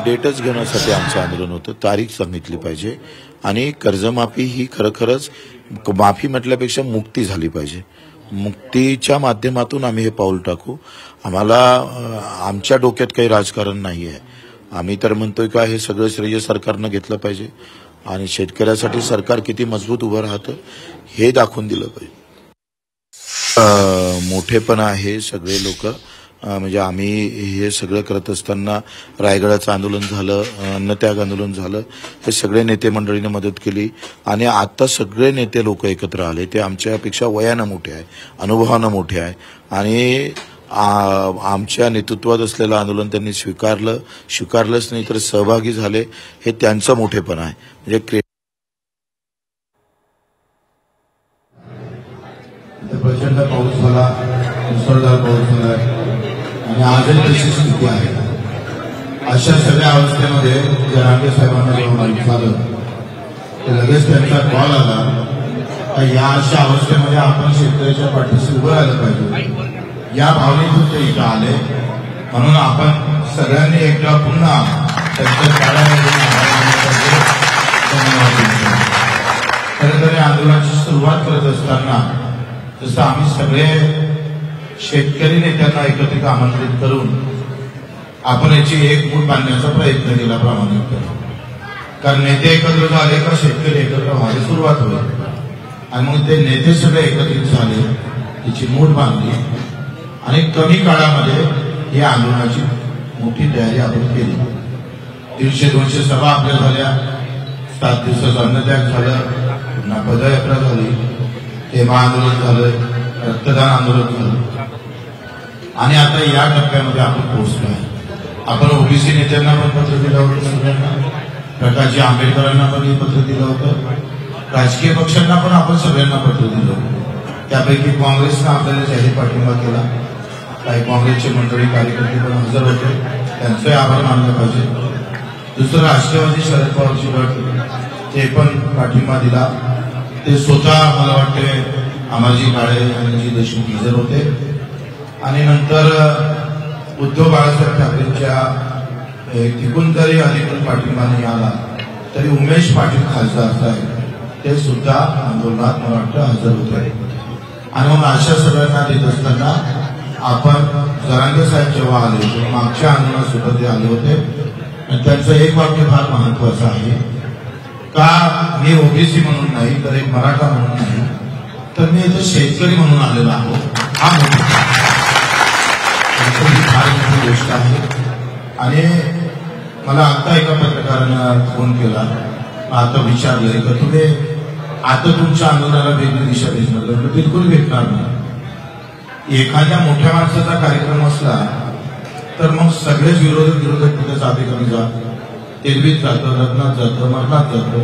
डेटच घेण्यासाठी आमचं आंदोलन होतं, तारीख सांगितली पाहिजे आणि कर्जमाफी ही खरोखरच माफी म्हटल्यापेक्षा मुक्ती झाली पाहिजे. मुक्तीच्या माध्यमातून आम्ही हे पाऊल टाकू. आम्हाला आमच्या डोक्यात काही राजकारण नाही आहे. आम्ही तर म्हणतोय का हे सगळं श्रेय सरकारनं घेतलं पाहिजे आणि शेतकऱ्यासाठी सरकार किती मजबूत उभं राहतं हे दाखवून दिलं पाहिजे. मोठेपणा आहे सगळे लोक, म्हणजे आम्ही हे सगळं करत असताना रायगडाचं आंदोलन झालं, अन्नत्याग आंदोलन झालं, हे सगळे नेते मंडळीने मदत केली आणि आता सगळे नेते लोक एकत्र आले. ते आमच्यापेक्षा वयानं मोठे आहे, अनुभवानं मोठे आहे आणि आमच्या नेतृत्वात असलेलं आंदोलन त्यांनी स्वीकारलंच नाही तर सहभागी झाले. हे त्यांचं मोठेपणा आहे. म्हणजे प्रचंड पाऊस झाला, मुसळधार पाऊस झाला आणि आजही तशी स्थिती आहे. अशा सगळ्या अवस्थेमध्ये जरांगे साहेबांना जेव्हा माहीत झालं तर लगेच त्यांचा कॉल आला, या अशा अवस्थेमध्ये आपण शेतकऱ्याच्या पाठीशी उभं राहिलं पाहिजे. या भावनेतून ते इथं आले. म्हणून आपण सगळ्यांनी एकदा पुन्हा त्यांच्या खरं तर आंदोलनाची सुरुवात करत असताना जसं आम्ही सगळे शेतकरी नेत्यांना एकत्रित आमंत्रित करून आपण याची एक मूठ बांधण्याचा प्रयत्न केला प्रामाणिकपणे. कारण नेते एकत्र झाले का शेतकरी एकत्र व्हायला सुरुवात होईल आणि मग ते नेते सगळे एकत्रित झाले, त्याची मूठ बांधली आणि कमी काळामध्ये या आंदोलनाची मोठी तयारी आपण केली. 300-200 सभा आपल्या झाल्या, 7 दिवसाचं अन्नत्याग झालं, पुन्हा पदयात्रा झाली, हेमा आंदोलन झालं, रक्तदान आंदोलन झालं आणि आता या टप्प्यामध्ये आपण पोहोचलो आहे. आपण ओबीसी नेत्यांना पण पत्र दिलं होतं, सगळ्यांना, प्रकाशजी आंबेडकरांना पण पत्र दिलं होतं, राजकीय पक्षांना पण आपण सगळ्यांना पत्र दिलं होतं. त्यापैकी काँग्रेसनं आपल्याला जाहीर पाठिंबा केला. काही काँग्रेसचे मंडळी कार्यकर्ते पण हजर होते, त्यांचे आभार मानले पाहिजे. दुसरं राष्ट्रवादी शरद पवारची गट ते पण पाठिंबा दिला. ते स्वतः मला वाटते अमरजी काळे आणि जी देशमुख हजर होते आणि नंतर उद्धव बाळासाहेब ठाकरेंच्या तिकून जरी अधिकृत पाठिंबा नाही आला तरी उमेश पाटील खासदार साहेब ते सुद्धा आंदोलनात मला वाटतं हजर होते. आणि मग अशा सगळ्यांना देत असताना आपण जरांगे साहेब जेव्हा आले तेव्हा मागच्या आंदोलनात सुद्धा ते आले होते आणि त्यांचं एक वाक्य फार महत्वाचं आहे का, मी ओबीसी म्हणून नाही तर एक मराठा म्हणून नाही तर मी इथे शेतकरी म्हणून आलेलो आहो. हा फार मोठी गोष्ट आहे. आणि मला आता एका पत्रकारानं फोन केला, आता विचारलंय का तुम्ही आता तुमच्या आंदोलनाला वेगळी दिशा भेटणार? बिलकुल भेटणार नाही. एखाद्या मोठ्या माणसाचा कार्यक्रम असला तर मग सगळेच विरोधक तिथे जाते कमी जात, तेलवीत जातं, लग्नात जातं, मरणात जातं,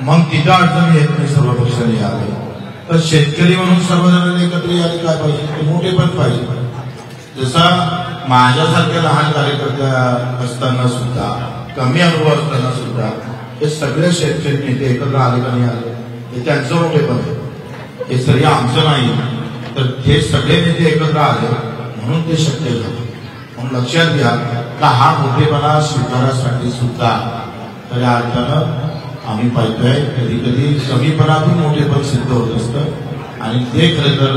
मग तिथं अडचणी येत नाही. सर्व पक्षाने आले तर शेतकरी म्हणून सर्वजणांनी एकत्र यायला काय पाहिजे, ते मोठे पण पाहिजे. जसा माझ्यासारख्या लहान कार्यकर्त्या असताना सुद्धा, कमी अनुभव असताना सुद्धा हे सगळे शेतकरी नेते एकत्र आले का नाही आले हे त्यांचं मोठेपण आहे. हे सगळे आमचं नाही तर हे सगळे नेते एकत्र आले म्हणून ते शक्य झालं. म्हणून लक्षात घ्या का हा मोठेपणा स्वीकारासाठी सुद्धा खऱ्या अर्थानं आम्ही पाहतोय कधी कधी कमीपणातून मोठेपण सिद्ध होत असतं आणि ते खरं तर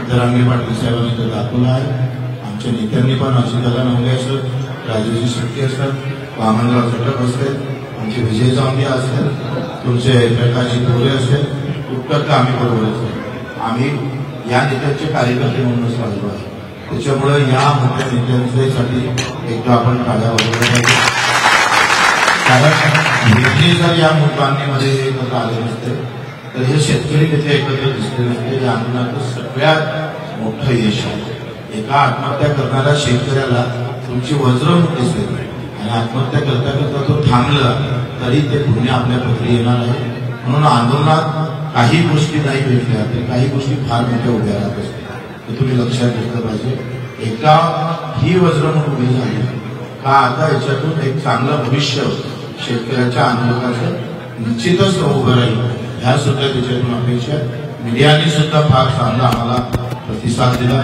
जरांगे पाटील साहेबांनी तर दाखवलं आहे. आमच्या नेत्यांनी पण अजितदादा नवले असत, राजूजी शेट्टी असतात, वामनराव चटक असतील, आमचे विजय जांभिया असतील, तुमचे प्रकाशजी भोरे असतील, उत्तर तर आम्ही बरोबर असतो. आम्ही या नेत्यांचे कार्यकर्ते म्हणूनच पाहिजे आहे. त्याच्यामुळे या मोठ्या नेत्यांसाठी एकदा आपण टाळ्या वाजवल्या पाहिजे. कारण हे जर या मुद्दांमध्ये एकत्र आले नसते तर हे शेतकरी नेते एकत्र दिसले नसते. या आंदोलनाचं सगळ्यात मोठं यश आहे. एका आत्महत्या करणाऱ्या शेतकऱ्याला तुमची वज्रमुख दिसते आणि आत्महत्या करता करता तो थांबला तरी ते पुढे आपल्या पत्री येणार आहे. म्हणून आंदोलनात काही गोष्टी नाही भेटल्या तर काही गोष्टी फार मोठ्या उभ्या राहत असतात हे तुम्ही लक्षात घेतलं पाहिजे. एकदा ही वज्रमुख उभी झाली का आता याच्यातून एक चांगलं भविष्य शेतकऱ्याच्या आंदोलनाचं निश्चितच उभं राहील. ह्या सुद्धा त्याच्यातून अपेक्षा. मीडियाने सुद्धा फार चांगला आम्हाला प्रतिसाद दिला.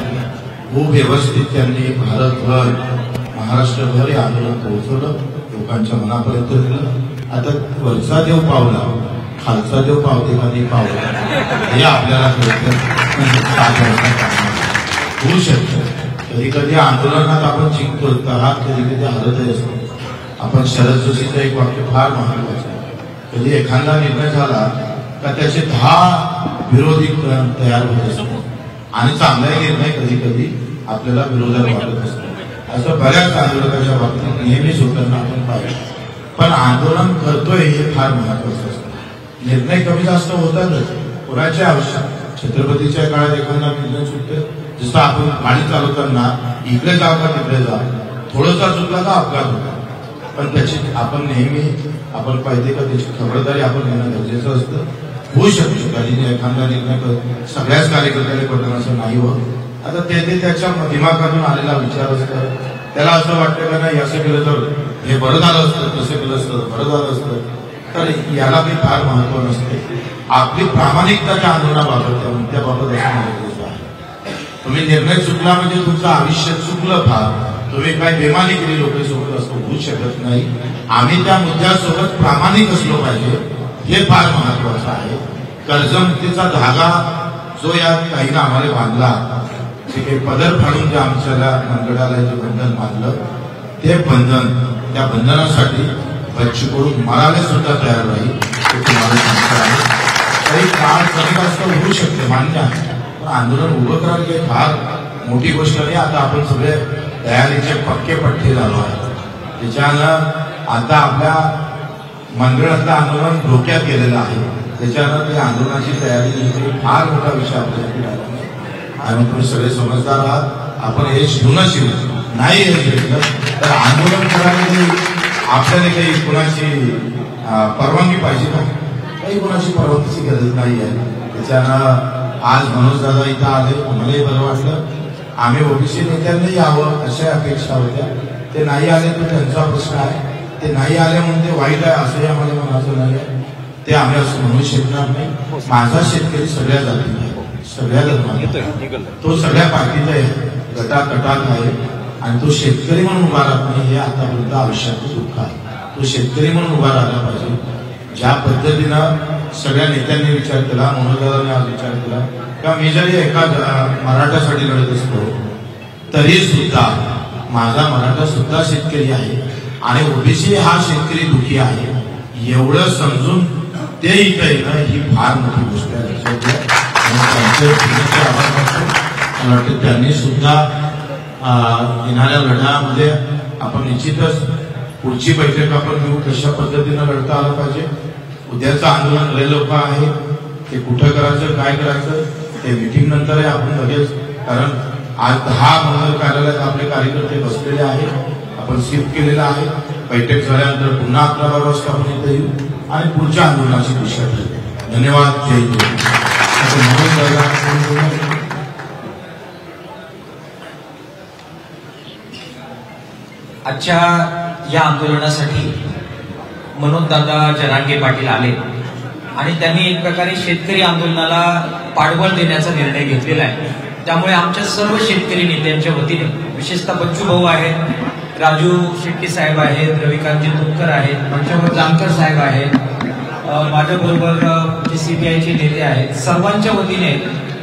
खूप व्यवस्थित त्यांनी भारतभर महाराष्ट्रभर हे आंदोलन पोहोचवलं, लोकांच्या मनापर्यंत दिलं. आता वरचा देव पावला, खालचा देव पावते कधी पावला हे आपल्याला होऊ शकतं. कधी कधी आंदोलनात आपण जिंकतो, तर कधी कधी हरतही असतो. आपण शरद जोशीचं एक वाक्य फार महत्वाचं आहे, कधी एखादा निर्णय झाला का त्याचे 10 विरोधी तयार होत असतात आणि चांगला निर्णय कधी कधी आपल्याला विरोधात वाटत असतो. असं बऱ्याच आंदोलकाच्या बाबतीत नेहमीच होताना आपण पाहिजे. पण आंदोलन करतोय हे फार महत्वाचं असतं. निर्णय कमी जास्त होतातच, कोणाची आवश्यक. छत्रपतीच्या काळात एखादा निर्णय चुकतोय, जसं आपण गाडी चालवताना इकडे जाऊ का तिकडे जा, थोडासा चुकला का अपघात होता. पण त्याची आपण नेहमी आपण पाहिजे का त्याची खबरदारी आपण घेणं गरजेचं असतं. होऊ शकतो कधी एखादा निर्णय सगळ्याच कार्यकर्त्याने पडणं असं नाही होत. आता ते त्याच्या दिमागातून आलेला विचार असतं, त्याला असं वाटतं का नाही असं केलं तर हे बरं झालं असतं, तसं केलं असतं बरं झालं असतं. तर याला काही फार महत्व नसते. आपली प्रामाणिकता त्या आंदोलनाबाबत त्याबाबत असणं गरजेचं आहे. तुम्ही निर्णय चुकला म्हणजे तुमचं आयुष्य चुकलं फार. तुम्ही काय बेमानी केली लोकांसोबत असं होऊ शकत नाही. आम्ही त्या मुद्द्यासोबत प्रामाणिक असलो पाहिजे, हे फार महत्वाचं आहे. कर्जमुक्तीचा धागा जो या ताईनं आम्हाला बांधला, जे काही पदर फाडून जे आमच्याला मनगडाला जे बंधन बांधलं, ते बंधन, त्या बंधनासाठी बच्चू कडू मरायला सुद्धा तयार राहील. ते तुम्हाला सांगता आहे. काही काळ कमी जास्त होऊ शकते मान्य आहे, पण आंदोलन उभं करायला काही फार मोठी गोष्ट नाही. आता आपण सगळे तयारीचे पक्के पट्टे झालो आहे. त्याच्यानं आता आपल्या मंडळातलं आंदोलन धोक्यात गेलेलं आहे. त्याच्यानं ते आंदोलनाची तयारी फार मोठा विषय आपल्यासाठी राहिला नाही. आणि तुम्ही सगळे समजदार आहात. आपण हे शिवून शिवू नाही हे घेतलं तर आंदोलन करायला आपल्याला काही कोणाची परवानगी पाहिजे का? काही कोणाची परवानगीची गरज नाही आहे. त्याच्यानं आज मनोज दादा इथं आले, मलाही बरं वाटलं. आम्ही ओबीसी नेत्यांनी यावं अशा अपेक्षा होत्या, ते नाही आले तर त्यांचा प्रश्न आहे. ते नाही आले म्हणून ते वाईट आहे असंही आम्हाला म्हणायचं नाही आहे. ते आम्ही असं म्हणू शकणार नाही. माझा शेतकरी सगळ्या जातीचा आहे, सगळ्या धर्माचा, तो सगळ्या पार्टीचा आहे, गटातटात आहे. आणि तो शेतकरी म्हणून उभा राहत नाही हे आतापर्यंत आयुष्याचं दुःख आहे. तो शेतकरी म्हणून उभा राहिला पाहिजे. ज्या पद्धतीनं सगळ्या नेत्यांनी विचार केला, मनोजदारांनी आज विचार केला का मी जरी एका मराठासाठी लढत असतो तरी सुद्धा माझा मराठा सुद्धा शेतकरी आहे आणि ओबीसी हा शेतकरी दुखी आहे, एवढं समजून ते इथं येणं ही फार मोठी गोष्ट आहे. मला वाटतं त्यांनी सुद्धा येणाऱ्या लढ्यामध्ये आपण निश्चितच पुढची बैठक आपण घेऊ, कशा पद्धतीनं लढता आलं पाहिजे. उद्याचं आंदोलन लय लोक आहे, ते कुठं करायचं काय करायचं ते मीटिंग नंतर आहे आपण लगेच. कारण आज 10 मंगल कार्यालयात आपले कार्यकर्ते बसलेले आहेत, आपण शिफ्ट केलेलं आहे. बैठक झाल्यानंतर पुन्हा 11 वाजता आपण इथे येऊ आणि पुढच्या आंदोलनाची दिशा ठरवू. धन्यवाद. जय हिंद. आजच्या या आंदोलनासाठी मनोजदादा जरांगे पाटील आले आणि त्यांनी एक प्रकारे शेतकरी आंदोलनाला पाठबळ देण्याचा निर्णय घेतलेला आहे. त्यामुळे आमच्या सर्व शेतकरी नेत्यांच्या वतीने विशेषतः बच्चू भाऊ आहेत, राजू शेट्टी साहेब आहेत, रविकांतजी तुपकर आहेत, मंचावर जानकर साहेब आहेत, माझ्याबरोबर जे सीबीआयचे नेते आहेत, सर्वांच्या वतीने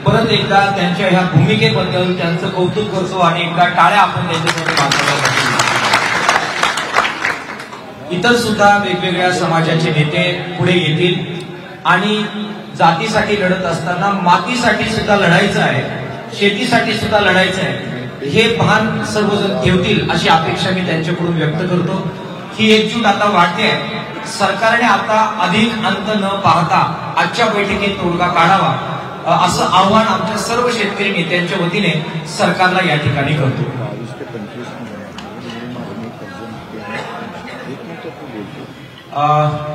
परत एकदा त्यांच्या ह्या भूमिकेबद्दल त्यांचं कौतुक करतो आणि एकदा टाळ्या आपण त्यांच्यासाठी वाजवण्यासाठी. इतर सुद्धा वेगवेगळ्या समाजाचे नेते पुढे येतील आणि जातीसाठी लढत असताना मातीसाठी सुद्धा लढायचं आहे, शेतीसाठी सुद्धा लढायचं आहे, हे भान सर्वजण ठेवतील अशी अपेक्षा मी त्यांच्याकडून व्यक्त करतो. ही एकजूट आता वाढते आहे. सरकारने आता अधिक अंत न पाहता आजच्या बैठकीत तोडगा काढावा असं आव्हान आमच्या सर्व शेतकरी नेत्यांच्या वतीने सरकारला या ठिकाणी करतो.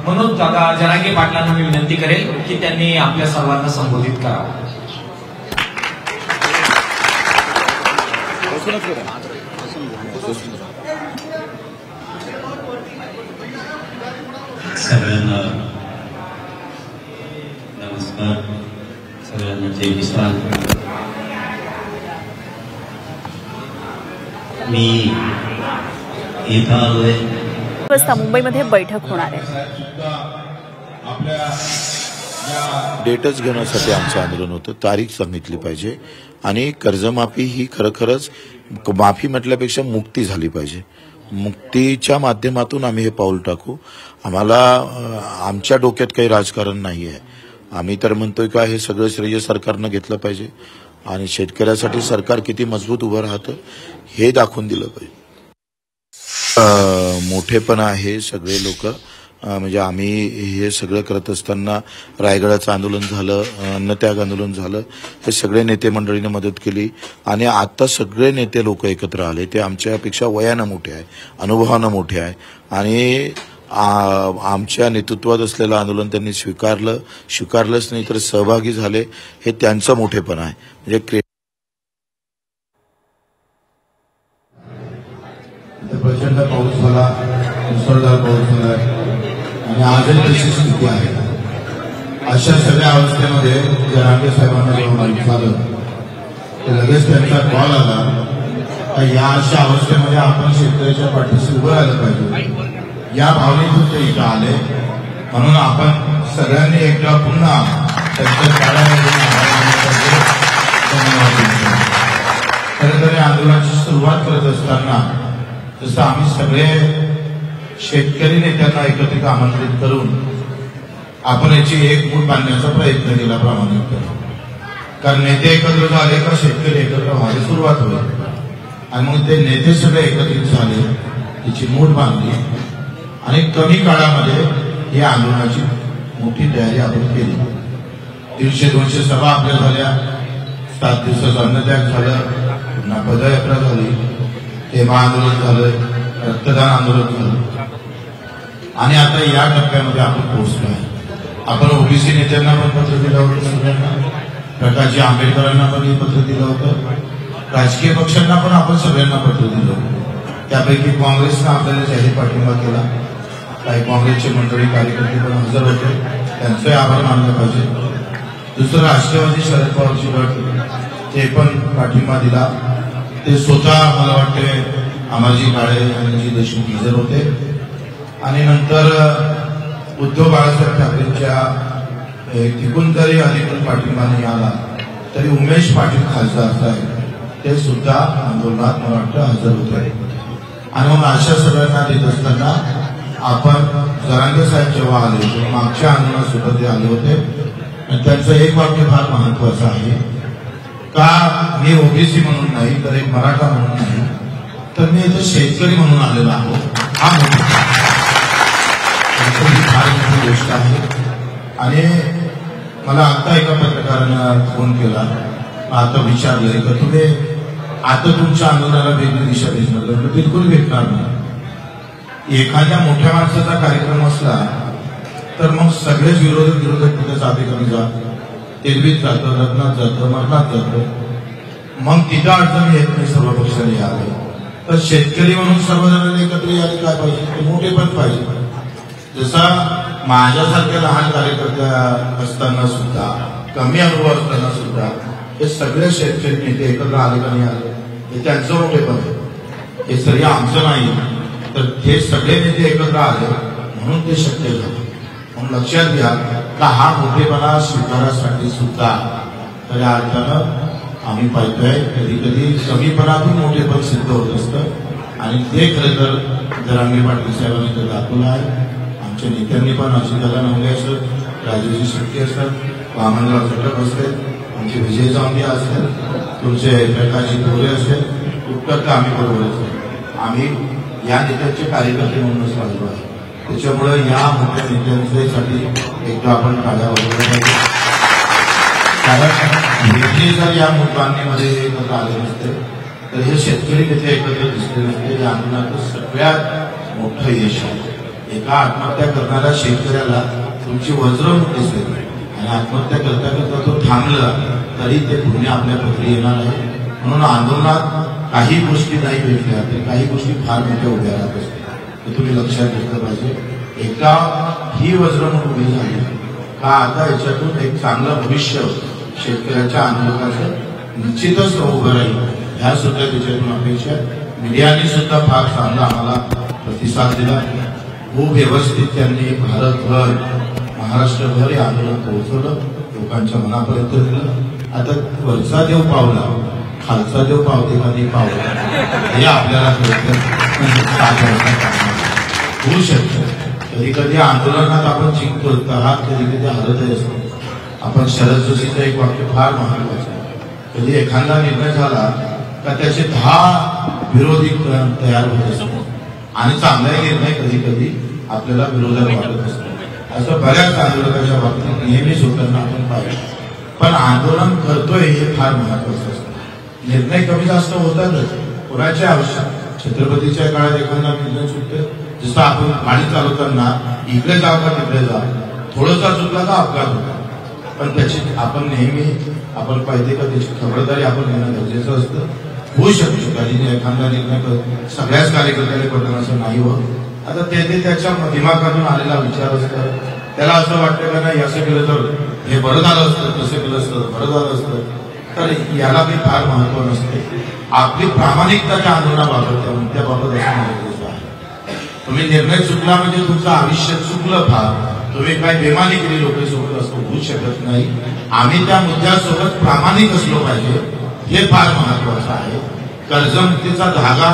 म्हणून दादा जरांगे पाटलांना मी विनंती करेल की त्यांनी आपल्या सर्वांना संबोधित करावं. सगळ्यांना नमस्कार, सगळ्यांना जय किसान. मी इथं आलोय. वाजता मुंबईमध्ये बैठक होणार आहे. डेटच घेण्यासाठी आमचं आंदोलन होतं. तारीख सांगितली पाहिजे आणि कर्जमाफी ही खरोखरच माफी म्हटल्यापेक्षा मुक्ती झाली पाहिजे. मुक्तीच्या माध्यमातून आम्ही हे पाऊल टाकू. आम्हाला आमच्या डोक्यात काही राजकारण नाही आहे. आम्ही तर म्हणतोय का हे सगळं श्रेय सरकारनं घेतलं पाहिजे आणि शेतकऱ्यासाठी सरकार किती मजबूत उभं राहतं हे दाखवून दिलं पाहिजे. मोठेपणा आहे सगळे लोक. म्हणजे आम्ही हे सगळं करत असताना रायगडाचं आंदोलन झालं, अन्नत्याग आंदोलन झालं, हे सगळे नेते मंडळीने मदत केली आणि आता सगळे नेते लोक एकत्र आले. ते आमच्यापेक्षा वयानं मोठे आहे, अनुभवानं मोठे आहे आणि आमच्या नेतृत्वात असलेलं आंदोलन त्यांनी स्वीकारलंच नाही तर सहभागी झाले. हे त्यांचं मोठेपणा आहे. म्हणजे प्रचंड पाऊस झाला, मुसळधार पाऊस झाला आणि आजही तशी स्थिती आहे. अशा सगळ्या अवस्थेमध्ये जरांगे साहेबांना जेव्हा माहीत झालं तर लगेच त्यांचा कॉल आला. या अशा अवस्थेमध्ये आपण शेतकऱ्याच्या पाठीशी उभं राहिलं पाहिजे. या भावनेतून ते इथं आले. म्हणून आपण सगळ्यांनी एकदा पुन्हा त्यांच्या कार्यालयात खरं तर या आंदोलनाची सुरुवात करत असताना जसं आम्ही सगळे शेतकरी नेत्यांना एकत्रित आमंत्रित करून आपण याची एक मूठ बांधण्याचा प्रयत्न केला प्रामाणिकपणे. कारण नेते एकत्र झाले का शेतकरी एकत्र व्हायला सुरुवात होईल आणि मग ते नेते सगळे एकत्रित झाले, त्याची मूठ बांधली आणि कमी काळामध्ये या आंदोलनाची मोठी तयारी आपण केली. 300-200 सभा आपल्या झाल्या, 7 दिवसाचं अन्नत्याग झालं, पुन्हा पदयात्रा झाली, हेमा आंदोलन झालं, रक्तदान आंदोलन झालं आणि आता या टप्प्यामध्ये आपण पोहोचलो आहे. आपण ओबीसी नेत्यांना पण पत्र दिलं होतं, सगळ्यांना, प्रकाशजी आंबेडकरांना पण पत्र दिलं होतं, राजकीय पक्षांना पण आपण सगळ्यांना पत्र दिलं होतं. त्यापैकी काँग्रेसनं आपल्याला जाहीर पाठिंबा केला. काही काँग्रेसचे मंडळी कार्यकर्ते पण हजर होते, त्यांचे आभार मानले पाहिजे. दुसरं राष्ट्रवादी शरद पवारची गट ते पण पाठिंबा दिला. ते स्वतः मला वाटते अमरजी काळे आणि जी देशमुख हजर होते आणि नंतर उद्धव बाळासाहेब ठाकरेंच्या तिकून जरी अधिकृत पाठिंबा नाही आला तरी उमेश पाटील खासदार साहेब ते सुद्धा आंदोलनात मला वाटतं हजर होते. आणि मग अशा सगळ्यांना देत असताना आपण जरांगे साहेब जेव्हा आले तेव्हा मागच्या आंदोलनात सुद्धा ते आले होते आणि त्यांचं एक वाक्य फार महत्वाचं आहे का मी ओबीसी म्हणून नाही तर एक मराठा म्हणून नाही तर मी इथे शेतकरी म्हणून आलेलो आहो. हा फार मोठी गोष्ट आहे. आणि मला आता एका पत्रकारानं फोन केला, आता विचारलंय का तुम्ही आता तुमच्या आंदोलनाला वेगळी दिशा भेटणार? बिलकुल भेटणार नाही. एखाद्या मोठ्या माणसाचा कार्यक्रम असला तर मग सगळेच विरोधक तिथे जाते कमी जात, तेलवीत जातं, लग्नात जातं, मरणात जातं, मग तिथं अडचणी येत नाही. सर्व पक्षाने आले तर शेतकरी म्हणून सर्वजणांनी एकत्र यायला काय पाहिजे, ते मोठे पण पाहिजे. जसा माझ्यासारख्या लहान कार्यकर्त्या असताना सुद्धा, कमी अनुभव असताना सुद्धा हे सगळे शेतकरी नेते एकत्र आले का नाही आले हे त्यांचं मोठेपण आहे. हे सगळे आमचं नाही तर हे सगळे नेते एकत्र आले म्हणून ते शक्य झालं. म्हणून लक्षात घ्या का हा मोठेपणा स्वीकारासाठी सुद्धा खऱ्या अर्थानं आम्ही पाहतोय कधी कधी कमीपणातून मोठेपण सिद्ध होत असतं आणि ते खरं तर जरांगे पाटील साहेबांनी तर दाखवलं आहे. आमच्या नेत्यांनी पण अजितदादा नवले असत, राजूजी शेट्टी असतात, वामनराव चटक असतील, आमचे विजय जांभिया असतील, तुमचे प्रकाशजी बोरे असतील, उत्तर तर आम्ही बरोबर असतो. आम्ही या नेत्यांचे कार्यकर्ते म्हणूनच पाहिजे आहे. त्याच्यामुळे या मोठ्या नेत्यांसाठी एकदा आपण टाळ्या वाजवल्या पाहिजे. कारण हे जर या मुद्दांमध्ये एकत्र आले नसते तर हे शेतकरी नेते एकत्र दिसले नसते. या आंदोलनाचं सगळ्यात मोठं यश आहे. एका आत्महत्या करणाऱ्या शेतकऱ्याला तुमची वज्रमुख दिसते आणि आत्महत्या करता करता तो थांबला तरी ते पुढे आपल्या पत्री येणार आहे. म्हणून आंदोलनात काही गोष्टी नाही भेटल्या तर काही गोष्टी फार मोठ्या उभ्या राहत असतात हे तुम्ही लक्षात घेतलं पाहिजे. एकदा ही वज्रमुख उभी झाली का आता याच्यातून एक चांगलं भविष्य शेतकऱ्याच्या आंदोलनाचं निश्चितच उभं राहील ह्या सुद्धा त्याच्यातून अपेक्षा मीडियाने सुद्धा फार चांगला आम्हाला प्रतिसाद दिला. खूप व्यवस्थित त्यांनी भारतभर महाराष्ट्रभर हे आंदोलन पोहोचवलं, लोकांच्या मनापर्यंत दिलं. आता वरचा देव पावला, खालचा देव पावते कधी पावला हे आपल्याला होऊ शकतं. कधी कधी आंदोलनात आपण जिंकतो तर हा कधी कधी हरतही असतो. आपण शरद जोशीचं एक वाक्य फार महत्वाचं आहे, कधी एखादा निर्णय झाला का त्याचे 10 विरोधी तयार होत असतात आणि चांगला निर्णय कधी कधी आपल्याला विरोधात वाटत असतो. असं बऱ्याच आंदोलकाच्या बाबतीत नेहमीच होताना आपण पाहिजे. पण आंदोलन करतोय हे फार महत्वाचं असतं. निर्णय कमी जास्त होतातच, कोणाची आवश्यक. छत्रपतीच्या काळात एखादा निर्णय चुकतोय, जसं आपण गाडी चालवताना इकडे जाऊ का तिकडे जा, थोडासा चुकला का अपघात होता. पण त्याची आपण नेहमी आपण पाहिजे का त्याची खबरदारी आपण घेणं गरजेचं असतं. होऊ शकतो कधी एखादा निर्णय सगळ्याच कार्यकर्त्याने पडणं असं नाही होत. आता ते त्याच्या दिमागातून आलेला विचार असतं, त्याला असं वाटतं का नाही असं केलं तर हे बरं झालं असतं, तसं केलं असतं बरं झालं असतं. तर याला काही फार महत्व नसते. आपली प्रामाणिकता त्या आंदोलनाबाबत त्याबाबत असणं गरजेचं आहे. तुम्ही निर्णय चुकला म्हणजे तुमचं आयुष्य चुकलं फार. तुम्ही काय बेमानी केली लोकांसोबत असं होऊ शकत नाही. आम्ही त्या मुद्द्यासोबत प्रामाणिक असलो पाहिजे, हे फार महत्वाचं आहे. कर्जमुक्तीचा धागा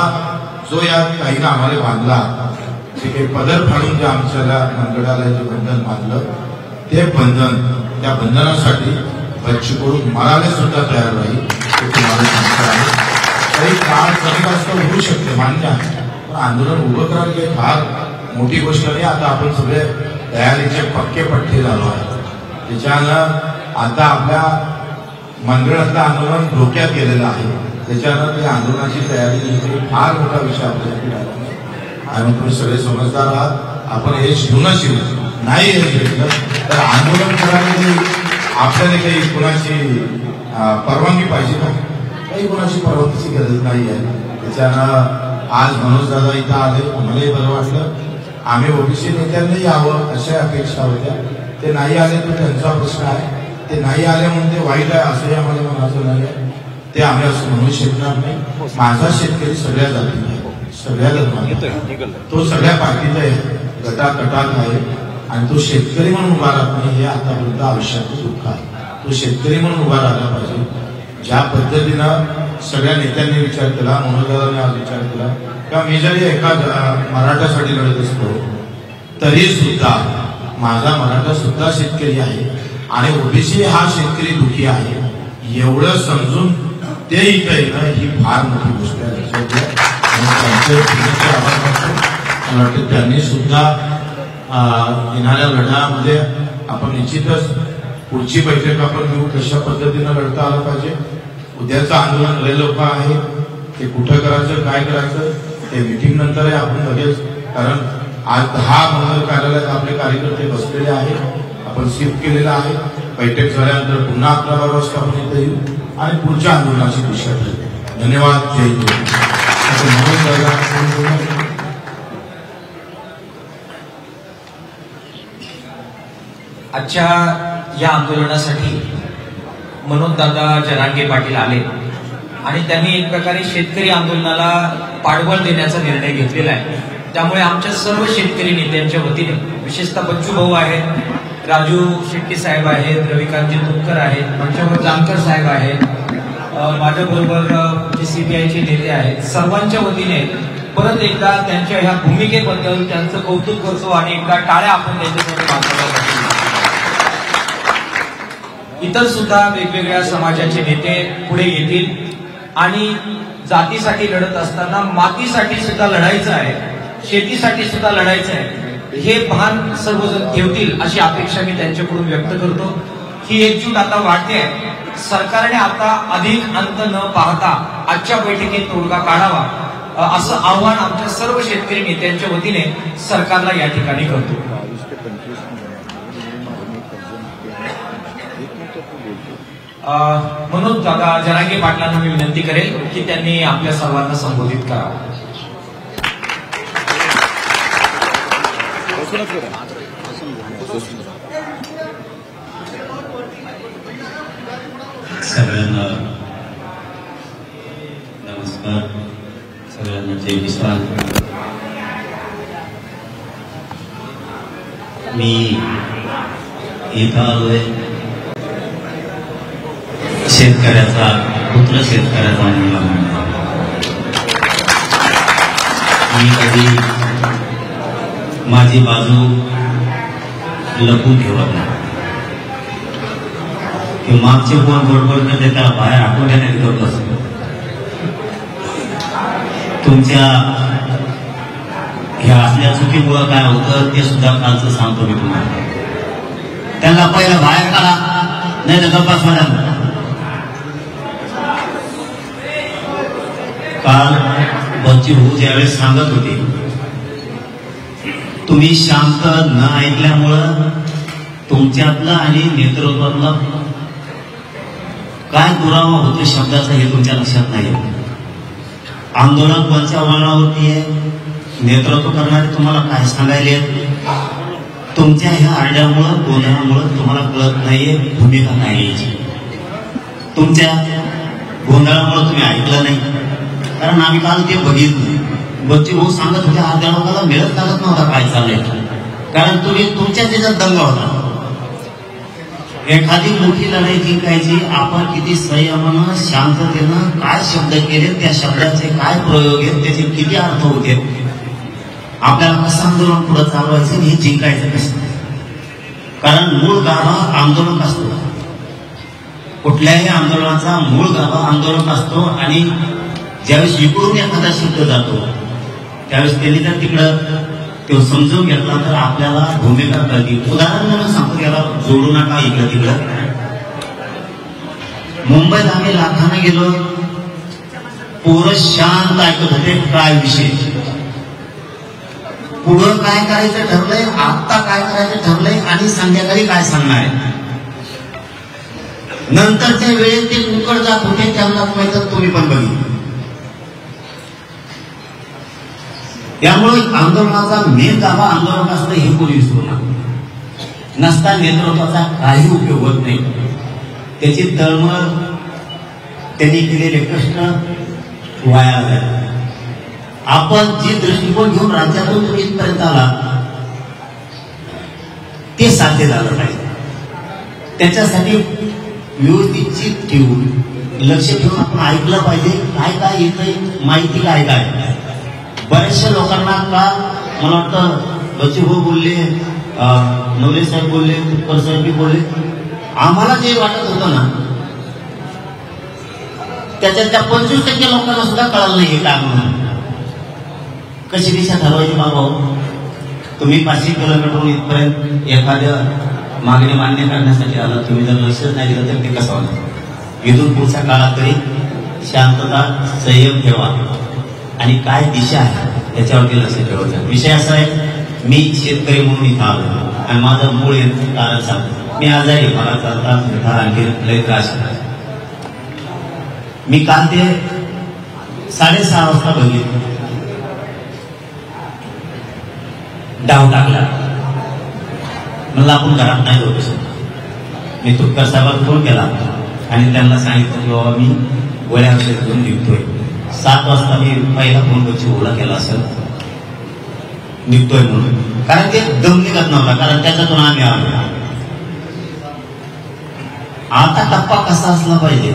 जो या ताईनं आम्हाला बांधला, जे काही पदर फाडून जे आमच्याला मनगडाला जे बंधन बांधलं, ते बंधन, त्या बंधनासाठी बच्चू कडू मरायला सुद्धा तयार राहील. ते तुम्हाला सांगता आहे. काही काळ कमी जास्त होऊ शकते मान्य आहे, पण आंदोलन उभं करायला काही फार मोठी गोष्ट नाही. आता आपण सगळे तयारीचे पक्के पट्टे झालो आहे. त्याच्यानं आता आपल्या मंदिरातलं आंदोलन धोक्यात गेलेलं आहे. त्याच्यानं त्या आंदोलनाची तयारी फार मोठा विषय आपल्यासाठी राहिला नाही. आणि तुम्ही सगळे समजदार आहात. आपण हे शिवूनच नाही हे घेतलं तर आंदोलन करायला आपल्याला काही कोणाची परवानगी पाहिजे का? काही कोणाची परवानगीची गरज नाही आहे. त्याच्यानं आज मनोज दादा इथं आले, मलाही बरं वाटलं. आम्ही ओबीसी नेत्यांनी यावं अशा अपेक्षा होत्या, ते नाही आले तर त्यांचा प्रश्न आहे. ते नाही आले म्हणून ते वाईट आहे असंही आम्हाला म्हणायचं नाही आहे. ते आम्ही असं म्हणू शकणार नाही. माझा शेतकरी सगळ्या जातीचा आहे, सगळ्या धर्माचा, तो सगळ्या पार्टीचा आहे, गटातटात आहे. आणि तो शेतकरी म्हणून उभा राहत नाही हे आतापर्यंत आयुष्याचं दुःख आहे. तो शेतकरी म्हणून उभा राहिला पाहिजे. ज्या पद्धतीनं सगळ्या नेत्यांनी विचार केला, मनोजदारांनी आज विचार केला का मी जरी एका मराठासाठी लढत असतो तरी सुद्धा माझा मराठा सुद्धा शेतकरी आहे आणि ओबीसी हा शेतकरी दुखी आहे, एवढं समजून ते इथं येणं ही फार मोठी गोष्ट आहे. मला वाटतं त्यांनी सुद्धा येणाऱ्या लढ्यामध्ये आपण निश्चितच पुढची बैठक आपण घेऊ, कशा पद्धतीनं लढता आलं पाहिजे. उद्याचं आंदोलन लय लोक आहे, ते कुठं करायचं काय करायचं ते मीटिंग नंतर आहे आपण लगेच. कारण आज 10 मंगल कार्यालयात आपले कार्यकर्ते बसलेले आहेत, आपण शिफ्ट केलेलं आहे. बैठक झाल्यानंतर पुन्हा 11 वाजता आपण इथे येऊ आणि पुढच्या आंदोलनाची दिशा ठरवू. धन्यवाद. जय हिंद. आजच्या या आंदोलनासाठी मनोजदादा जरांगे पाटील आले आणि त्यांनी एक प्रकारे शेतकरी आंदोलनाला पाठबळ देण्याचा निर्णय घेतलेला आहे. त्यामुळे आमच्या सर्व शेतकरी नेत्यांच्या वतीने विशेषतः बच्चू भाऊ आहेत, राजू शेट्टी साहेब आहेत, रविकांतजी तुपकर आहेत, मंचावर जानकर साहेब आहेत, माझ्याबरोबर जे सीपीआयचे नेते आहेत, सर्वांच्या वतीने परत एकदा त्यांच्या ह्या भूमिकेबद्दल त्यांचं कौतुक करतो आणि एकदा टाळ्या आपण त्यांच्यासाठी वाजवण्यासाठी. इतर सुद्धा वेगवेगळ्या समाजाचे नेते पुढे येतील आणि जातीसाठी लढत असताना मातीसाठी सुद्धा लढायचं आहे, शेतीसाठी सुद्धा लढायचं आहे, हे भान सर्वजण ठेवतील अशी अपेक्षा मी त्यांच्याकडून व्यक्त करतो. ही एकजूट आता वाढते आहे. सरकारने आता अधिक अंत न पाहता आजच्या बैठकीत तोडगा काढावा असं आव्हान आमच्या सर्व शेतकरी नेत्यांच्या वतीने सरकारला या ठिकाणी करतो. म्हणून दादा जरांगे पाटलांना मी विनंती करेल की त्यांनी आपल्या सर्वांना संबोधित करावं. सगळ्यांना नमस्कार. सगळ्यांना जय किसान. मी इथं आलोय शेतकऱ्याचा पुत्र शेतकऱ्याचा मुलगा म्हणून. मी कधी माझी बाजू लपून ठेवत नाही. की मागचे कोण बडबड करते त्याला बाहेर आठवड्याने करत असतो. तुमच्या ह्या असल्या चुकीमुळं काय होतं ते सुद्धा कालचं सांगतो मी तुम्हाला. त्यांना पहिलं बाहेर काढा, नाही तर गप्पा सोडा. काल बच्ची भाऊ ज्यावेळेस सांगत होते, तुम्ही शांत न ऐकल्यामुळं तुमच्यातलं आणि नेतृत्वातला काय दुरावा होतो शब्दाचा हे तुमच्या लक्षात नाही. आंदोलन कोणत्या वळणावरती आहे, नेतृत्व करणारे तुम्हाला काय सांगायले, तुमच्या ह्या आरड्यामुळं गोंधळामुळं तुम्हाला कळत नाहीये भूमिका काय घ्यायची. तुमच्या गोंधळामुळं तुम्ही ऐकलं नाही. कारण आम्ही काल ते बघितलं, बच्चे भाऊ सांगत होते अर्ध्या लोकांना मिळत लागत नव्हता काय चाललंय. कारण तुम्ही तुमच्या त्याच्यात दंग होता. एखादी मोठी लढाई जिंकायची, आपण किती संयमानं शांततेनं काय शब्द केले, त्या शब्दाचे काय प्रयोग आहेत, त्याचे किती अर्थ होते, आपल्याला कसं आंदोलन पुढे चालवायचं हे जिंकायचं कसं. कारण मूळ गाभा आंदोलन असतो. कुठल्याही आंदोलनाचा मूळ गाभा आंदोलन असतो. आणि ज्यावेळेस इकडून एखादा शब्द जातो त्यावेळेस त्यांनी जर तिकडं तो समजून घेतला तर आपल्याला भूमिका कळती. उदाहरण म्हणून सांगतो, याला जोडू नका इकडं तिकडं. मुंबईत आम्ही लाखानं गेलो, पोरं शांत ऐकत होते काय विषय, पुढं काय करायचं ठरलंय, आत्ता काय करायचं ठरलंय आणि संध्याकाळी काय सांगणार आहे. नंतरच्या वेळेत ते उकड जात होते, त्यांना माहिती तुम्ही पण बघितलं. त्यामुळे आंदोलनाचा मेन गाभा आंदोलन असतं हे कोणी विसरू नका. नसता नेतृत्वाचा काही उपयोग होत नाही. त्याची तळमळ, त्यांनी केलेले कष्ट वाया जातात. आपण जे दृष्टिकोन घेऊन राज्यातून इथपर्यंत आला ते साध्य झालं पाहिजे. त्याच्यासाठी व्यवस्थित ठेवून लक्ष ठेवून आपण ऐकलं पाहिजे. काय काय येतंय, माहिती काय काय. बऱ्याचशा लोकांना का मला वाटतं बच्चे भाऊ बोलले, नवले साहेब बोलले, तुपकर साहेब बोलले, आम्हाला जे वाटत होतं ना त्याच्यात त्या 25% लोकांना सुद्धा कळलं नाही हे काय म्हणून. कशी दिशा ठरवायची बाबा. तुम्ही 500 किलोमीटरहून इथपर्यंत एखाद्या मागणी मान्य करण्यासाठी आला, तुम्ही जर लक्षच नाही दिलं तर ते कसं होणार. इथून पुढच्या काळात तरी शांतता, संयम ठेवा आणि काय दिशा आहे त्याच्यावरती लक्ष ठेवायचं. विषय असा आहे, मी शेतकरी म्हणून इथं आलो आणि माझं मूळ येण्याचं कारण सांगतो. मी आजारी, मला चालता आणखी लय त्रास. मी काल ते 6:30 वाजता बघितलं, डाव टाकला. मला आपण घरात नाही जाऊ शकत. मी तुपकर साहेबांना फोन केला आणि त्यांना सांगितलं की बाबा मी गोळ्या औषध घेऊन निघतोय. 7 वाजता मी पहिला फोन बच्ची भाऊला केला असेल निघतोय म्हणून. कारण ते दम निघत नव्हता, कारण त्याच्यातून आम्ही आलो. आता टप्पा कसा असला पाहिजे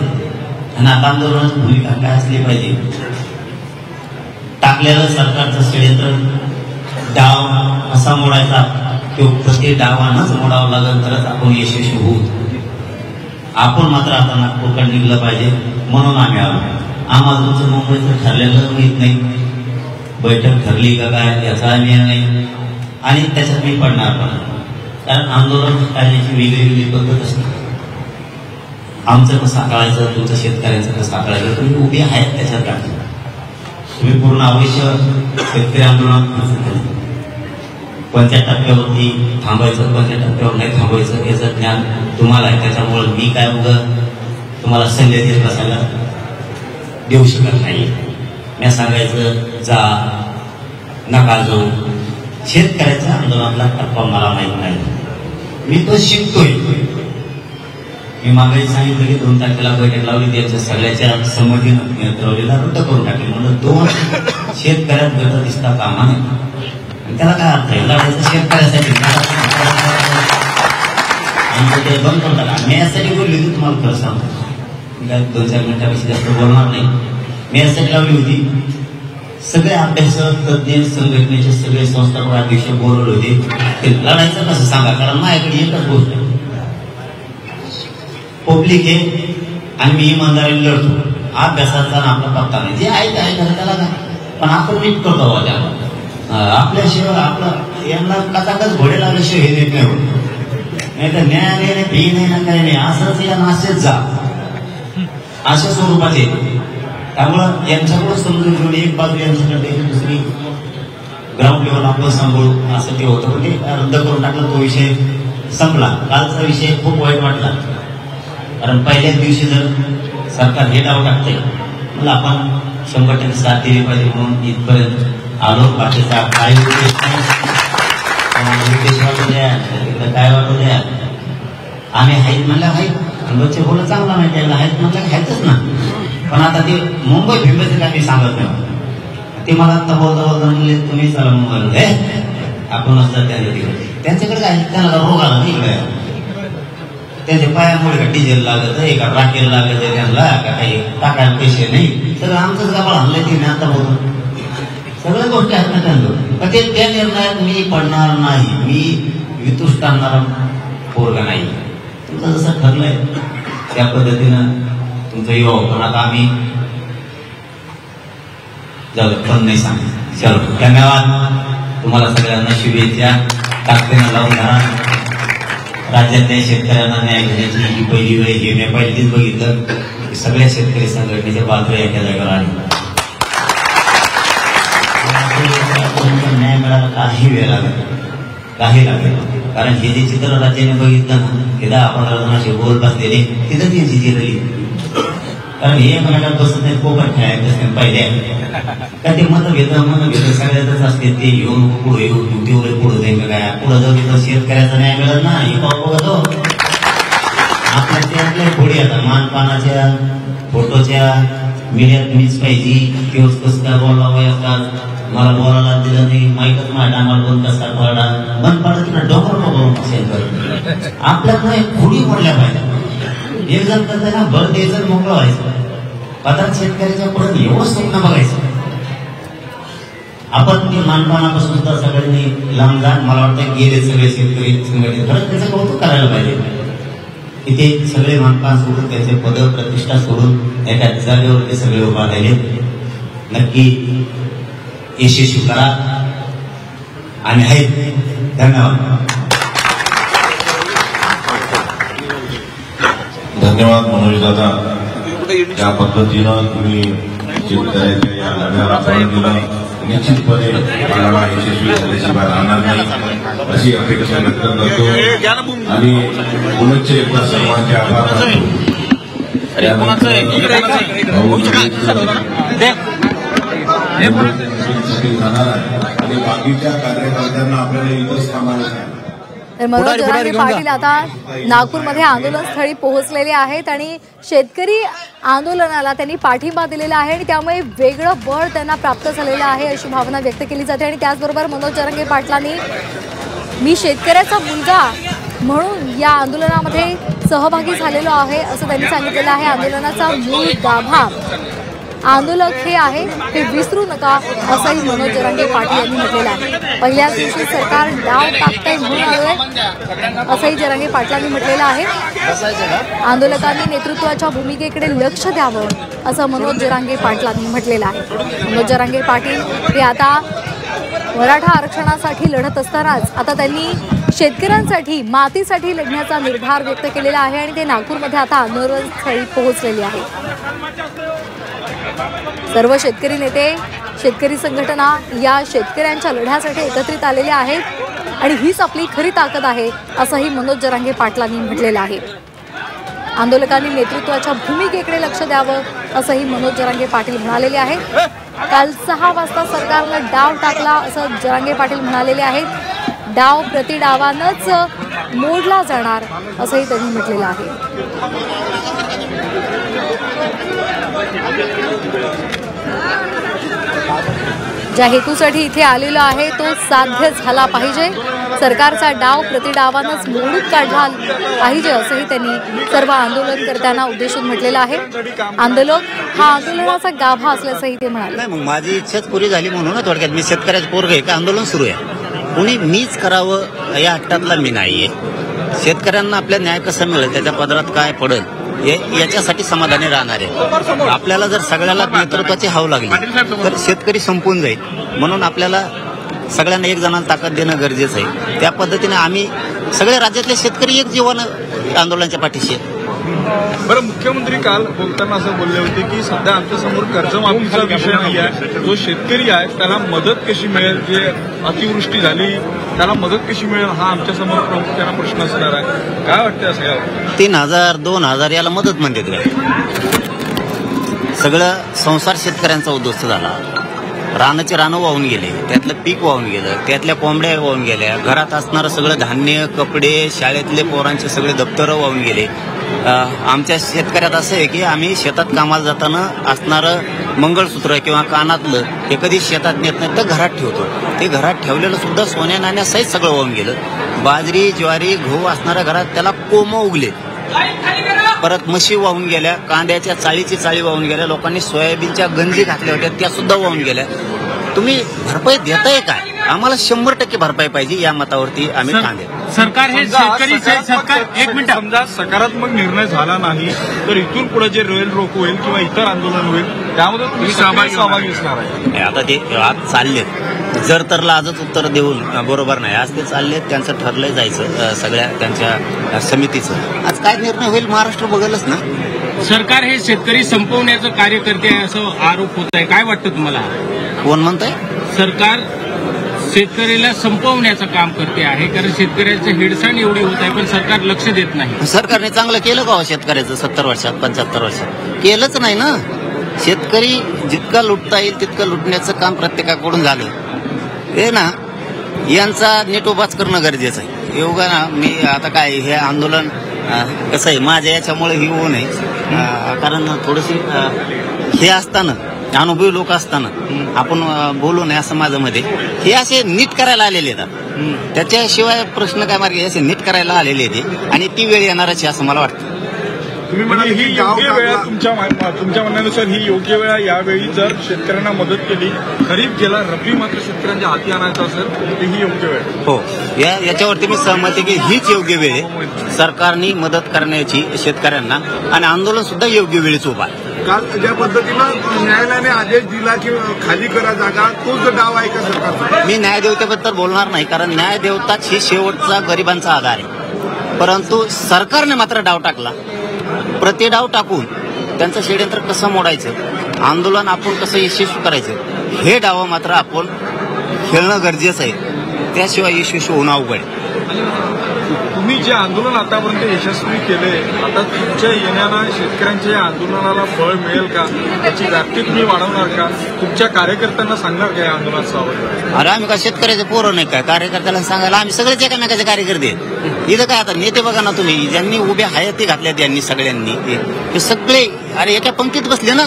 आणि आता आंदोलनाची भूमिका काय असली पाहिजे. टाकलेलं सरकारचं षडयंत्र, डाव असा मोडायचा तो प्रत्येक डावानंच मोडावं लागेल तरच आपण यशस्वी होऊ. आपण मात्र आता नागपूरकडे निघलं पाहिजे म्हणून आम्ही आलो. आम्हाला तुमचं मुंबईचं ठरलेलं माहीत नाही, बैठक ठरली का काय याचा निर्णय नाही आणि त्याच्यात मी पडणार पण. कारण आंदोलन करण्याची वेगळी वेगळी पद्धत असते. आमचं कसं कळायचं, तुमचं शेतकऱ्यांचं कसं कळायचं, तुम्ही उभे आहेत त्याच्यात का तुम्ही पूर्ण अवश्य शेतकरी आंदोलनात कोणत्या टप्प्यावरती थांबायचं, कोणत्या टप्प्यावर नाही थांबायचं याचं ज्ञान तुम्हाला आहे. त्याच्यामुळे मी काय उगं तुम्हाला संदेश देत बसायला देऊ शकत नाही. मी सांगायचं जा नका जाऊ. शेतकऱ्याच्या आंदोलनातला टप्पा मला माहीत नाही, मी तो शिकतोय. मी मागे सांगितलं की 2 तारखेला बैठक लावली, त्याच्या सगळ्याच्या संमतीनं नेतृत्वाला रद्द करून टाकली. म्हणून 2 शेतकऱ्यात गट दिसता कामा नये. त्याला काय अर्थ आहे? लढायचं शेतकऱ्यासाठी ते बंद करून टाका. मी यासाठी बोलली होती, तुम्हाला खरं सांगतो, मी काय 2-4 मिनिटापेक्षा जास्त बोलणार नाही. मी यासाठी लावली होती, सगळे अभ्यासक तज्ञ संघटनेचे सगळे संस्थापक अध्यक्ष बोलवले होते. ते लढायचं कसं सांगा, कारण माझ्याकडे एकच गोष्ट आहे, पब्लिक आहे आणि मी इमानदारीने लढतो. अभ्यासाचा आपला पत्ता नाही, जे आहे त्याला काय, पण आपण नीट करतो त्याला. आपल्याशिवाय आपलं यांना कचाकच घोडे लागल्याशिवाय हे देत नाही होत. नाही तर न्याय नाही, फी नाही ना काही नाही, असंच या नाशेच जा, अशा स्वरूपात येते. त्यामुळं यांच्याकडून समजून घेऊन एक बाजू यांच्याकडे दुसरी ग्राउंड लेवल आपण सांभाळू असं ते होतं. पण ते रद्द करून टाकलं, तो विषय संपला. कालचा विषय खूप वाईट वाटला, कारण पहिल्याच दिवशी जर सरकार हे डाव टाकते, मला आपण 100% साथ दिली पाहिजे म्हणून इथपर्यंत आलो. बाकीचा काय उद्देश वाटू द्या, तिकडे काय वाटू द्या, आम्ही हाईत म्हणलं हाईत, बच्चे बोलत चांगला माहिती आहे, हाईत म्हटलं हायतच ना. पण आता ते मुंबई फिरवायचं काय मी सांगत नाही. ते मला आता बोलता म्हणले तुम्ही चला मुंबईला, हे आपण असतात त्यांच्याकडे काय, त्यांना रोग आला नाही इकडे, त्यांच्या पायामुळे का डिझेल लागत आहे का राखेल लागत आहे, त्यांना का काही टाकायला पैसे नाही, सगळं आमचंच गावाला आणलंय की नाही. आता बोलून सगळ्या गोष्टी आहेत ना त्यांना. पण ते त्या निर्णयात मी पडणार नाही, मी वितुष्ट आणणारा पोरगा नाही. तुमचं जसं ठरलंय त्या पद्धतीनं तुमचं युवा. पण आता आम्ही जाऊ पण नाही सांग. चलो, धन्यवाद. तुम्हाला सगळ्यांना शुभेच्छा. ताकदीनं लावून धरा. राज्यातल्या शेतकऱ्यांना न्याय घेण्याची ही पहिली वेळ हे मी पहिलीच बघितलं की सगळ्या शेतकरी संघटनेच्या बाजूला एका जागेवर आले. न्याय मिळाला काही वेळ लागेल, काही लागेल. कारण हे जे चित्र राज्याने बघितलं ना, हे 10-15 जणांशी बोल बसलेले, तिथं त्यांची जिरली. कारण हे मला बसत नाही, कोकण खेळायचं पहिल्या का ते मतभेद सगळ्यातच असते. ते येऊन पुढे येऊन तेवढे पुढे जाईल काय, पुढे जाऊ तिथं शेतकऱ्याचा न्याय मिळत ना, हे बघतो आपल्या त्यातल्या पुढे आता मानपानाच्या फोटोच्या मीडियात मीच पाहिजे, किंवा कसं काय बोलावं असतात. मला बोलायला दिलं नाही, माहीतच माझ्या डांगाला बंद कसा पडला बंद पडला तिला डोकर बघून असेल. आपल्याकडे खुडी मोडल्या पाहिजे. एक जण करताना बळ द्यायचं, मोकळं व्हायचं. पदार्थ शेतकऱ्याच्या पुढे एवढं स्वप्न बघायचं. आपण ते मानपानापासून सुद्धा सगळ्यांनी लांब जा. मला वाटतं गेले सगळे शेतकरी संघटने खरंच त्याचं कौतुक करायला पाहिजे. इथे सगळे मानपान सोडून, त्याचे पद प्रतिष्ठा सोडून एका जागेवर ते सगळे उभा राहिले. नक्की यशस्वी करा आणि आहेत. धन्यवाद. धन्यवाद मनोज दादा. ज्या पद्धतीनं तुम्ही शेतकऱ्याच्या या लढ्याला बळ दिलं, निश्चितपणे लढा यशस्वी झाल्याशिवाय राहणार नाही अशी अपेक्षा व्यक्त करतो. आणि पुनश्च एकदा सर्वांचे आभार मानतो. आणि बाकीच्या कार्यकर्त्यांना आपल्याला इथंच थांबायचं. तर मनोज जरांगे पाटील आता नागपूरमध्ये आंदोलनस्थळी पोहोचलेले आहेत आणि शेतकरी आंदोलनाला त्यांनी पाठिंबा दिलेला आहे आणि त्यामुळे वेगळं बळ त्यांना प्राप्त झालेलं आहे अशी भावना व्यक्त केली जाते. आणि त्याचबरोबर मनोज जरांगे पाटलांनी मी शेतकऱ्याचा मुलगा म्हणून या आंदोलनामध्ये सहभागी झालेलो आहे असं त्यांनी सांगितलेलं आहे. आंदोलनाचा मूळ गाभा आंदोलक हे आहे हे विसरू नका असंही मनोज जरांगे पाटील यांनी म्हटलेलं आहे. पहिल्याच दिवशी सरकार डाव टाकतंय म्हणून आलोय असंही जरांगे पाटलांनी म्हटलेलं आहे. आंदोलकांनी नेतृत्वाच्या भूमिकेकडे लक्ष द्यावं असं मनोज जरांगे पाटलांनी म्हटलेलं आहे. मनोज जरांगे पाटील हे आता मराठा आरक्षणासाठी लढत असतानाच आता त्यांनी शेतकऱ्यांसाठी मातीसाठी लढण्याचा निर्धार व्यक्त केलेला आहे आणि ते नागपूरमध्ये आता आंदोलनस्थळी पोहोचलेले आहे. सर्व शेतकरी नेते शेतकरी संघटना या शेतकऱ्यांच्या लढ्यासाठी एकत्रित आलेले आहेत आणि हीच आपली खरी ताकद आहे असंही मनोज जरांगे पाटलांनी म्हटलेलं आहे. आंदोलकांनी नेतृत्वाच्या भूमिकेकडे लक्ष द्यावं असंही मनोज जरांगे पाटील म्हणालेले आहेत. काल 6 वाजता सरकारनं डाव टाकला असं जरांगे पाटील म्हणालेले आहेत. डाव प्रतिडावानंच मोडला जाणार असंही त्यांनी म्हटलेलं आहे. ज्या हेतूसाठी इथे आलेलो आहे तो साध्य झाला पाहिजे. सरकारचा डाव प्रतिडावानंच मोडून काढला पाहिजे असंही त्यांनी सर्व आंदोलनकर्त्यांना उद्देशून म्हटलेलं आहे. आंदोलन हा आंदोलनाचा गाभा असल्याचंही ते म्हणाले. मग माझी इच्छाच पुरी झाली म्हणून थोडक्यात मी शेतकऱ्याचं पोरग आहे का आंदोलन सुरू आहे. कुणी मीच करावं या हट्टातला मी नाहीये. शेतकऱ्यांना आपल्या न्याय कसा मिळेल त्याच्या पदरात काय पडेल याच्यासाठी समाधानी राहणार आहे. आपल्याला जर सगळ्याला नेतृत्वाची हाव लागली तर शेतकरी संपून जाईल. म्हणून आपल्याला सगळ्यांना एक जणांना ताकद देणं गरजेचं आहे. त्या पद्धतीने आम्ही सगळ्या राज्यातले शेतकरी एक जीवानं आंदोलनाच्या पाठीशी आहे. बरं, मुख्यमंत्री काल बोलताना असं बोलले होते की सध्या आमच्या समोर कर्जमाफीचा विषय नाही आहे. जो शेतकरी आहे त्याला मदत कशी मिळेल, जे अतिवृष्टी झाली त्याला मदत कशी मिळेल हा आमच्या समोर प्रामुख्याने प्रश्न असणार आहे. काय वाटतं असं यावर? 3,000 2,000 याला मदत म्हणते काय? सगळं संसार शेतकऱ्यांचा उद्ध्वस्त झाला. रानाचे रानं वाहून गेले, त्यातलं पीक वाहून गेलं, त्यातल्या कोंबड्या वाहून गेल्या, घरात असणारं सगळं धान्य, कपडे, शाळेतले पोरांचे सगळे दप्तरं वाहून गेले. आमच्या शेतकऱ्यात असं आहे की आम्ही शेतात कामाला जाताना असणारं मंगळसूत्र किंवा कानातलं हे कधी शेतात नेत नाही तर घरात ठेवतो. ते घरात ठेवलेलं सुद्धा सोन्या नाण्यासहित सगळं वाहून गेलं. बाजरी, ज्वारी, गहू असणाऱ्या घरात त्याला कोंब उगले. परत म्हशी वाहून गेल्या, कांद्याच्या चाळीची चाळी वाहून गेल्या, लोकांनी सोयाबीनच्या गंजी घातल्या होत्या त्या सुद्धा वाहून गेल्या. तुम्ही भरपाई देताय काय? आम्हाला 100% भरपाई पाहिजे. या मतावरती आम्ही कांदे. सरकार हे शेतकरी सरकार एक मिनिट समजा सकारात्मक निर्णय झाला नाही तर इथून पुढे जे रेल रोको होईल किंवा इतर आंदोलन होईल त्यामध्ये तुम्ही सहभागी असणार आहे. आता ते आज चाललेत जर तरला आजच उत्तर देऊन बरोबर नाही. आज ते चाललेत, त्यांचं ठरलंय जायचं सगळ्या त्यांच्या समितीचं. आज काय निर्णय होईल महाराष्ट्र बघेलच ना. सरकार हे शेतकरी संपवण्याचं कार्य करते आहे असं आरोप होत आहे. काय वाटतं तुम्हाला? कोण म्हणतंय? सरकार शेतकऱ्याला संपवण्याचं काम करते आहे कारण शेतकऱ्याचं हेळसांड एवढी होत आहे पण सरकार लक्ष देत नाही. सरकारने चांगलं केलं का शेतकऱ्याचं? 70 वर्षात 75 वर्षात केलंच नाही ना. शेतकरी जितका लुटता येईल तितकं लुटण्याचं काम प्रत्येकाकडून झालं. हे ना यांचा नीट उभाच करणं गरजेचं आहे. एवढं ना मी आता काय हे आंदोलन कसं आहे माझ्या याच्यामुळे ही होऊ नये. कारण थोडीशी हे असताना अनुभवी लोक असताना आपण बोलू नये असं माझं मध्ये. हे असे नीट करायला आलेले आहेत. त्याच्याशिवाय प्रश्न काय मार्ग असे नीट करायला आलेले आहेत आणि ती वेळ येणारच आहे असं मला वाटतं. तुम्ही म्हणाले ही योग्य वेळ तुमच्या म्हणण्यानुसार ही योग्य वेळ यावेळी जर शेतकऱ्यांना मदत केली. खरीप गेला, रब्बी मात्र शेतकऱ्यांच्या हाती आणायचं असेल तर ही योग्य वेळ. हो, याच्यावरती मी सहमत आहे की हीच योग्य वेळ आहे सरकारने मदत करण्याची शेतकऱ्यांना आणि आंदोलन सुद्धा योग्य वेळीच उभा. काल ज्या पद्धतीनं न्यायालयाने आदेश दिला की खाली करा जागा, तोच डाव आहे का सरकारचा? मी न्यायदेवतेबद्दल बोलणार नाही कारण न्यायदेवताच ही शेवटचा गरिबांचा आधार आहे. परंतु सरकारने मात्र डाव टाकला. प्रतिडाव टाकून त्यांचं षडयंत्र कसं मोडायचं, आंदोलन आपण कसं यशस्वी करायचं हे डाव मात्र आपण खेळणं गरजेचं आहे. त्याशिवाय यशस्वी होणं अवघड आहे. तुम्ही जे आंदोलन आतापर्यंत यशस्वी केले आता तुमच्या येण्यानं शेतकऱ्यांच्या या आंदोलनाला फळ मिळेल का? त्याची व्याप्ती तुम्ही वाढवणार का? तुमच्या कार्यकर्त्यांना सांगणार का या आंदोलनात सावध? अरे आम्ही काय शेतकऱ्याचे पोरं नाही काय? कार्यकर्त्याला सांगायला आम्ही सगळेच एकामेकाचे कार्यकर्ते आहेत. इथं काय आता नेते बघा ना तुम्ही, ज्यांनी उभ्या हयाती घातल्यात यांनी सगळ्यांनी ते सगळे अरे एका पंक्तीत बसले ना.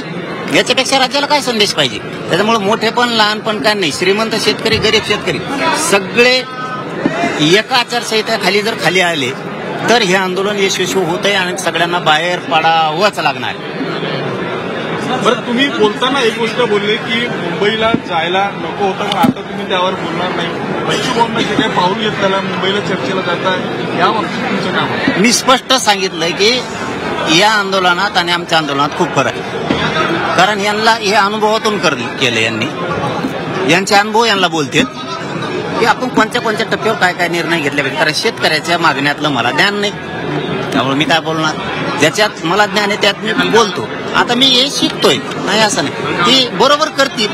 याच्यापेक्षा राज्याला काय संदेश पाहिजे? त्याच्यामुळे मोठे पण लहान पण काय नाही, श्रीमंत शेतकरी गरीब शेतकरी सगळे एका आचारसंहितेखाली जर खाली आले तर हे आंदोलन यशस्वी होत आहे आणि सगळ्यांना बाहेर पडावंच लागणार. बरं, तुम्ही बोलताना एक गोष्ट बोलले की मुंबईला जायला नको होतं पण आता तुम्ही त्यावर बोलणार नाही. बच्चूभाऊंना जे काही पाऊल घेतलेलं मुंबईला चर्चेला जात आहे या बाबतीत तुमचं काम आहे? मी स्पष्ट सांगितलंय की या आंदोलनात आणि आमच्या आंदोलनात खूप फरक आहे. कारण यांना हे अनुभवातून केलं यांनी, यांचे अनुभव यांना बोलतात की आपण कोणत्या टप्प्यावर काय काय निर्णय घेतले पाहिजे. कारण शेतकऱ्याच्या मागण्यातलं मला ज्ञान नाही त्यामुळे मी काय बोलणार. ज्याच्यात मला ज्ञान आहे त्यात मी बोलतो. आता मी हे शिकतोय नाही असं नाही, ती बरोबर करतील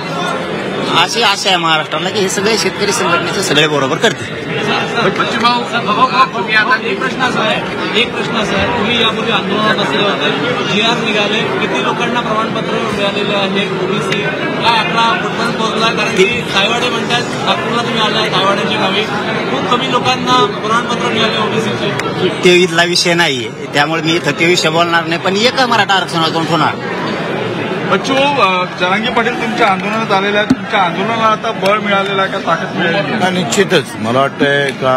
अशी आशा आहे महाराष्ट्राला की हे सगळे शेतकरी संघटनेचे सगळे बरोबर करतील. तुम्ही आता एक प्रश्न असा आहे तुम्ही यापूर्वी आंदोलनात असले होते, GR निघाले, किती लोकांना प्रमाणपत्र मिळालेले आहे ओबीसी, काय आपला कुठपर्यंत पोहोचला? कारण की सायवाडे म्हणतात नागपूरला तुम्ही आलाय, सायवाड्याची गावी खूप कमी लोकांना प्रमाणपत्र मिळाले ओबीसीचे. ते इथला विषय नाहीये, त्यामुळे मी इथं ते विषय बोलणार नाही, पण एक मराठा आरक्षणातून होणार. बच्चू जरांगे पाटील तुमच्या आंदोलनात आलेले आहेत, तुमच्या आंदोलनाला आता बळ मिळालेलं आहे का, ताकद मिळालेली आहे? निश्चितच मला वाटतंय का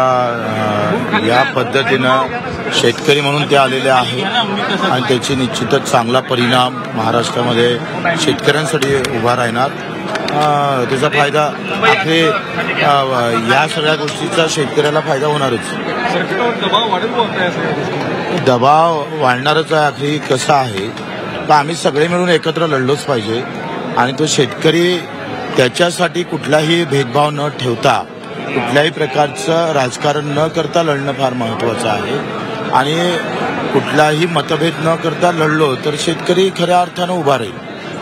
या पद्धतीनं शेतकरी म्हणून ते आलेले आहे आणि त्याची निश्चितच चांगला परिणाम महाराष्ट्रामध्ये शेतकऱ्यांसाठी उभा राहणार. त्याचा फायदा आपले या सगळ्या गोष्टीचा शेतकऱ्याला फायदा होणारच. सरकारवर दबाव वाढेल बोलताय? दबाव वाढणारच आहे. आखरी कसं आहे तर आम्ही सगळे मिळून एकत्र लढलोच पाहिजे आणि तो शेतकरी त्याच्यासाठी कुठलाही भेदभाव न ठेवता कुठल्याही प्रकारचं राजकारण न करता लढणं फार महत्वाचं आहे आणि कुठलाही मतभेद न करता लढलो तर शेतकरी खऱ्या अर्थानं उभा राहील.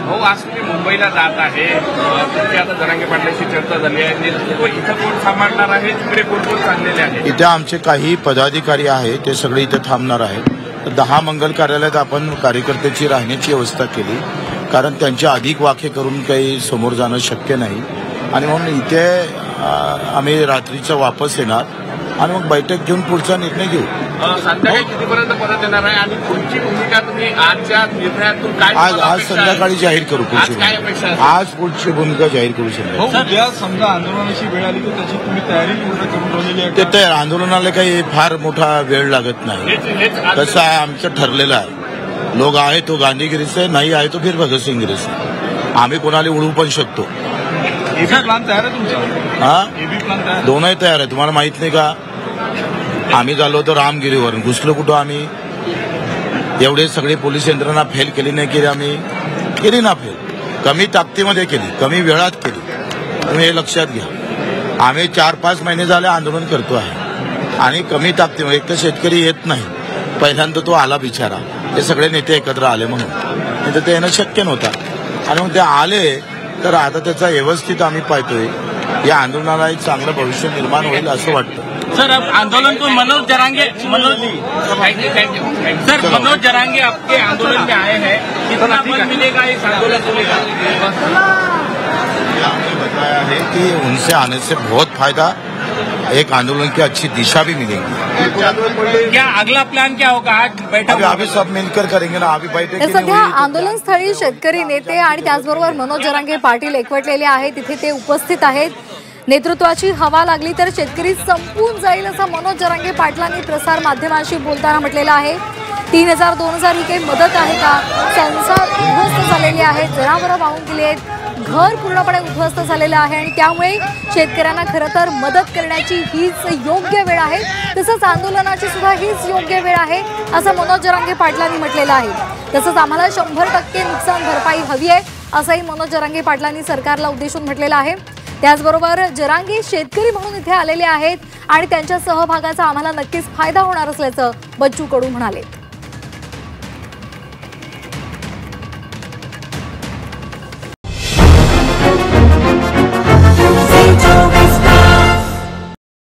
हो, आज तुम्ही मुंबईला जात आहे, तुमची आता जरांगे पाटलांशी चर्चा झाली आहे, इथं कोण सांभाळणार आहे, तिकडे कोण कोण चाललेले आहे? इथे आमचे काही पदाधिकारी आहेत ते सगळे इथे थांबणार आहेत. 10 मंगल कार्यालयात आपण कार्यकर्त्याची राहण्याची व्यवस्था केली, कारण त्यांचे अधिक वाखे करून काही समोर जाणं शक्य नाही आणि म्हणून इथे आम्ही रात्रीचं वापस येणार आणि मग बैठक घेऊन पुढचा निर्णय घेऊ. संध्याकाळी कितीपर्यंत परत येणार आहे आणि पुढची भूमिका तुम्ही आजच्या निर्णयातून काय? आज संध्याकाळी जाहीर करू पुढची काय अपेक्षा आहे? आज पुढची भूमिका जाहीर करू शकतो. उद्या समजा आंदोलनाची वेळ आली तर त्याची तुम्ही तयारी पूर्ण करून ठेवलेली आहे? ते तयार आंदोलनाला काही फार मोठा वेळ लागत नाही. कसं आहे आमचं ठरलेलं आहे, लोक आहे तो गांधीगिरी से, नाही आहे तो फिर भगतसिंगगिरी से. आम्ही कोणाला उडवू पण शकतो. प्लान तयार आहे तुमचा? हा, प्लान तयार? दोनही तयार आहे. तुम्हाला माहित नाही का, आम्ही झालो होतो रामगिरीवरून, घुसलो कुठं आम्ही? एवढे सगळे पोलीस यंत्रणा फेल केली नाही केली, आम्ही केली ना फेल, कमी ताकदीमध्ये केली, कमी वेळात केली. तुम्ही हे लक्षात घ्या. आम्ही 4-5 महिने झाले आंदोलन करतो आहे आणि कमी ताकदीमध्ये. एक तर शेतकरी येत नाही, पहिल्यांदा तो आला बिचारा, ते सगळे नेते एकत्र आले म्हणून, नाही तर ते येणं शक्य नव्हतं आणि मग ते आले तर आता त्याचा व्यवस्थित आम्ही पाहतोय. या आंदोलनाला एक चांगलं भविष्य निर्माण होईल असं वाटतं. सर, अब आंदोलन को मनोज जरांगे आपके आंदोलन में आए हैं, कितना बल मिलेगा इस आंदोलन को लेकर? हमने बताया है कि उनसे आने से बहुत फायदा, एक आंदोलन की अच्छी दिशा भी मिलेगी. क्या अगला प्लान क्या होगा? आज बैठक अभी सब मिलकर करेंगे ना. अभी बैठक तर सध्या आंदोलन स्थळी शेतकरी नेते आणि त्याचबरोबर मनोज जरांगे पाटील एकवटलेले आहेत, तिथे ते उपस्थित आहेत. नेतृत्वाची हवा लागली तर शेतकरी संपून जाईल असं मनोज जरांगे पाटलांनी प्रसार माध्यमांशी बोलताना म्हटलेलं आहे. 3000-2000 ही काही मदत आहे का? संसार उद्ध्वस्त झालेले आहेत, जनावरं वाहून गेली आहेत, घर पूर्णपणे उद्ध्वस्त झालेलं आहे आणि त्यामुळे शेतकऱ्यांना खरं तर मदत करण्याची हीच योग्य वेळ आहे, तसंच आंदोलनाची सुद्धा हीच योग्य वेळ आहे असं मनोज जरांगे पाटलांनी म्हटलेलं आहे. तसंच आम्हाला 100% नुकसान भरपाई हवी आहे असंही मनोज जरांगे पाटलांनी सरकारला उद्देशून म्हटलेलं आहे. त्याचबरोबर जरांगे शेतकरी म्हणून इथे आलेले आहेत आणि त्यांच्या सहभागाचा आम्हाला नक्कीच फायदा होणार असल्याचं बच्चू कडू म्हणाले.